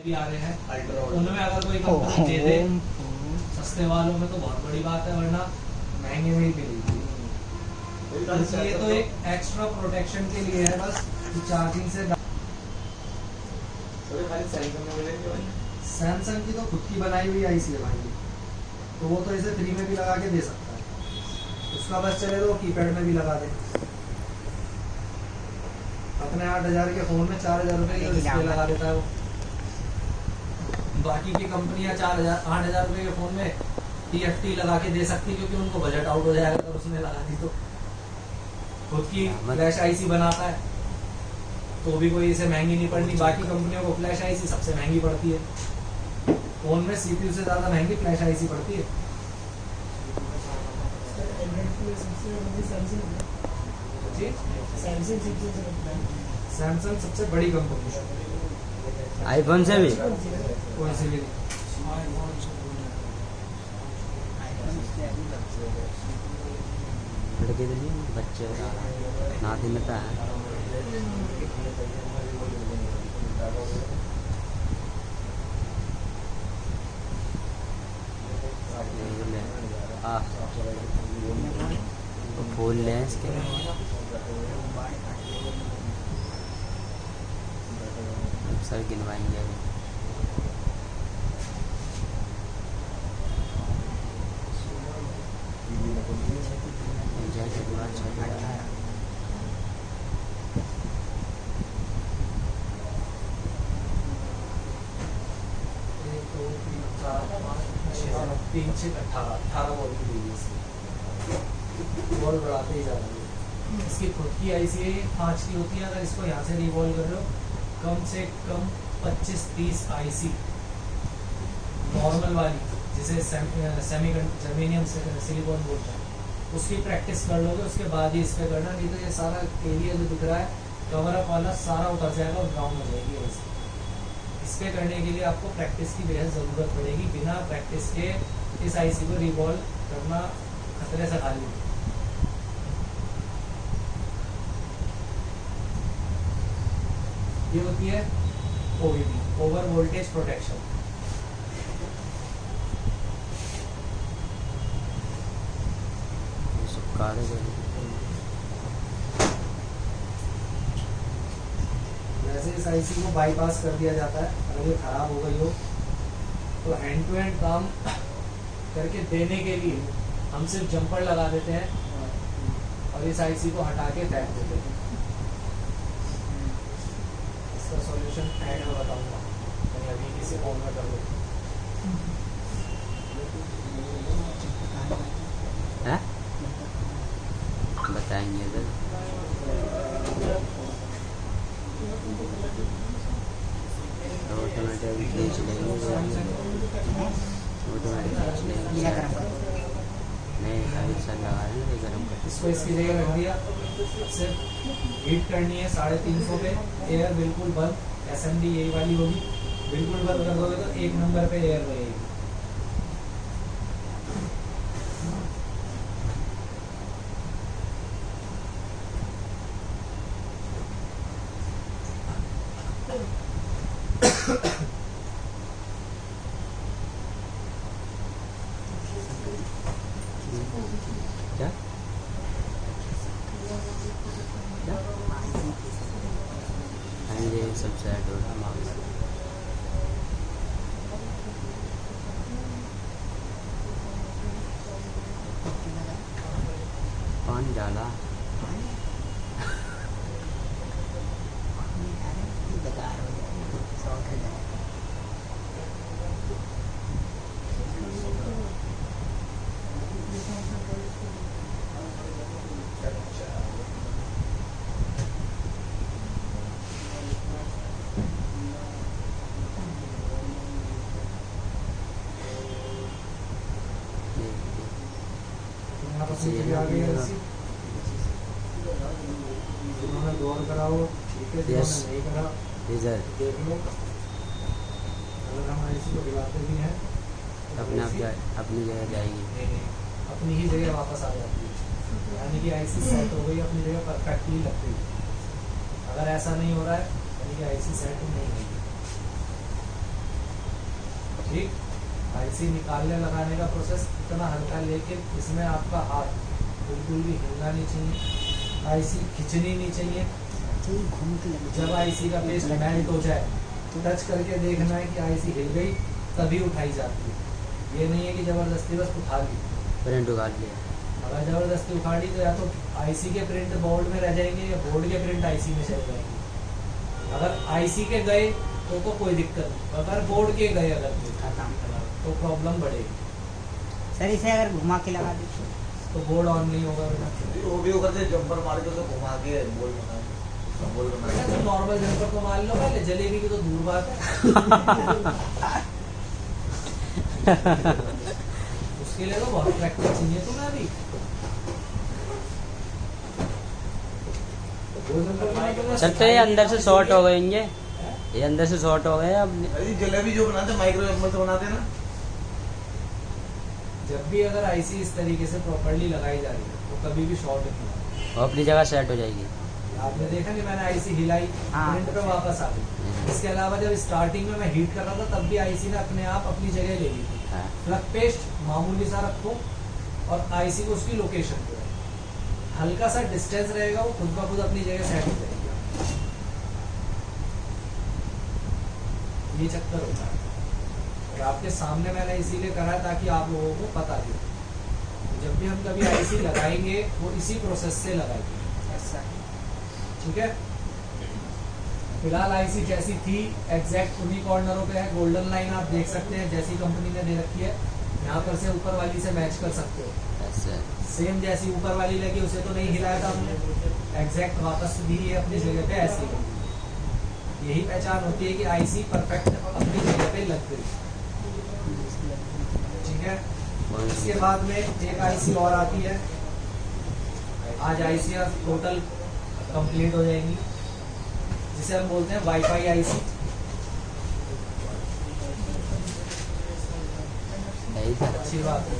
भी आ रहे हैं, उनमें अगर कोई कंपनी दे दे सस्ते वालों में तो बहुत बड़ी बात है, वरना महंगे में ही मिलेगी। तो ये तो एक एक्स्ट्रा प्रोटेक्शन के लिए है बस, चार्जिंग से। सैमसंग की तो खुद की बनाई हुई आईसी है भाई, तो वो तो इसे फ्री में भी लगा के दे सकता है, उसका बस चले तो कीपैड में भी लगा दे। अपने 8,000 के फोन में 4,000 रुपए का डिस्प्ले लगा देता है वो। बाकी की कंपनियां 8,000 रुपए के फोन में TFT लगा के दे सकती, क्योंकि उनको बजट आउट हो जाएगा अगर उसने लगा दी तो। खुद की फ्लैश आईसी बनाता है तो भी कोई इसे महंगी नहीं पड़नी। बाकी कंपनियों को फ्लैश आईसी सबसे महंगी पड़ती है, फोन में CPU से ज्यादा महंगी फ्लैश आईसी पड़ती है। जी सैमसंग सबसे बड़ी कंपनी है, आईफोन से भी कोई से भी लड़के तो नहीं, बच्चे नाती में है। फूल लें इसके सर गिनवाएंगे। तीन छः 18 वोल्ट की देगी इसकी, वोल्ट बढ़ाते ही जा रही है। इसकी खुद की आईसी 5 की होती है, अगर इसको यहाँ से रिवॉल्व कर रहे हो कम से कम 25-30 आईसी नॉर्मल वाली, जिसे जर्मेनियम सिलिकॉन बोलते हैं, उसकी प्रैक्टिस कर लोगे, उसके बाद ही इस पर करना। नहीं तो ये सारा एरिया जो दिख रहा है कवर अप वाला सारा उतर जाएगा और ग्राउंड हो जाएगी आईसी। इस पे करने के लिए आपको प्रैक्टिस की बेहद ज़रूरत पड़ेगी। बिना प्रैक्टिस के इस आईसी को रिवॉल्व करना खतरे से खाली है। ये होती है OVP, ओवर वोल्टेज प्रोटेक्शन। वैसे इस आईसी को बाईपास कर दिया जाता है, अगर ये खराब हो गई हो तो हैंड टू हैंड काम करके देने के लिए हम सिर्फ जंपर लगा देते हैं और इस आईसी को हटा के फेंक देते हैं। इसका सॉल्यूशन ऐड में बताऊंगा, मैंने अभी किसी फॉर्म में कर दो। बताएंगे तो ऑटोमेटिक खींच लेंगे, ऑटोमेटिक खींच लेंगे। नहीं ऐसा लगा रहे हैं गर्म कर, इसको इसकी जगह रख दिया, सिर्फ हीट करनी है 350 पे, एयर बिल्कुल बंद, SMD यही वाली होगी, बिल्कुल बंद कर दोगे तो 1 नंबर पे एयर रहेगी। क्या ये सब सेट हो रहा मामला। पानी डाला गौर कराओ, ठीक है, यस नहीं करा इधर देख लो। अगर हम आईसी को दिलाते भी हैं अपने आप अपनी जगह जाएगी, अपनी ही जगह वापस आ जाती है, यानी कि आईसी सेट हो गई, अपनी जगह परफेक्टली लग गई। अगर ऐसा नहीं हो रहा है यानी कि आईसी सेट नहीं हुई। ठीक। आईसी निकालने लगाने का प्रोसेस इतना हल्का, लेकिन इसमें आपका हाथ बिल्कुल भी हिलना नहीं चाहिए, आईसी खिंचनी नहीं चाहिए। घूम के लगे। जब आईसी का पेस्ट मेल्ट हो जाए तो टच करके देखना है कि आईसी हिल गई, तभी उठाई जाती है। ये नहीं है कि जबरदस्ती बस उठा ली। प्रिंट उखाड़ लिया। अगर जबरदस्ती उखाड़ी तो या तो आईसी के प्रिंट बोर्ड में रह जाएंगे या बोर्ड के प्रिंट आईसी में चले जाएंगे। अगर आईसी के गए तो कोई दिक्कत नहीं, अगर बोर्ड के गए अगर तो प्रॉब्लम बढ़ेगी। सर इसे अगर घुमा के लगा दे तो बोर्ड ऑन नहीं होगा बेटा। वो भी वो करते जंपर मार के तो घुमा के बोल बना तो नॉर्मल जंपर तो मान लो पहले, जलेबी की तो दूर बात है। उसके लिए तो बहुत प्रैक्टिस चाहिए तुम्हें अभी। सर तो ये अंदर से शॉर्ट हो गए, ये अंदर से शॉर्ट हो गए अब। अरे जलेबी जो बनाते माइक्रोवेव से बनाते ना, जब भी अगर आईसी इस तरीके से प्रॉपर्ली लगाई जा रही है तो कभी भी शॉर्ट नहीं होगा। वो अपनी जगह सेट हो जाएगी। आपने देखा कि मैंने आईसी हिलाई, हाँ। प्रिंट पे वापस आ गई। इसके अलावा जब स्टार्टिंग में मैं हीट कर रहा था तब भी आईसी ने अपने आप अपनी जगह ले ली थी। हाँ। प्लग पेस्ट मामूली सा रखो और आईसी को उसकी लोकेशन पे रखो। हल्का सा डिस्टेंस रहेगा, वो खुद ब खुद अपनी जगह सेट हो जाएगी। ये चक्कर होता है और आपके सामने मैंने इसीलिए करा है ताकि आप लोगों को पता लगे। जब भी हम कभी आईसी लगाएंगे वो इसी प्रोसेस से लगाएंगे। ठीक है। फिलहाल आईसी जैसी थी एग्जैक्ट उन्हीं कॉर्नरों पे है। गोल्डन लाइन आप देख सकते हैं जैसी कंपनी ने दे रखी है, यहाँ पर से ऊपर वाली से मैच कर सकते हो। सेम जैसी ऊपर वाली लगी उसे तो नहीं हिलाया था हमने, एग्जैक्ट वापस दी है अपनी जगह पे ऐसी। यही पहचान होती है कि आईसी परफेक्ट अपनी जगह पे लग गई। ठीक है। इसके बाद में एक आईसी और आती है। आज आईसी टोटल कंप्लीट हो जाएंगी, जिसे हम बोलते हैं वाईफाई आईसी। अच्छी बात है।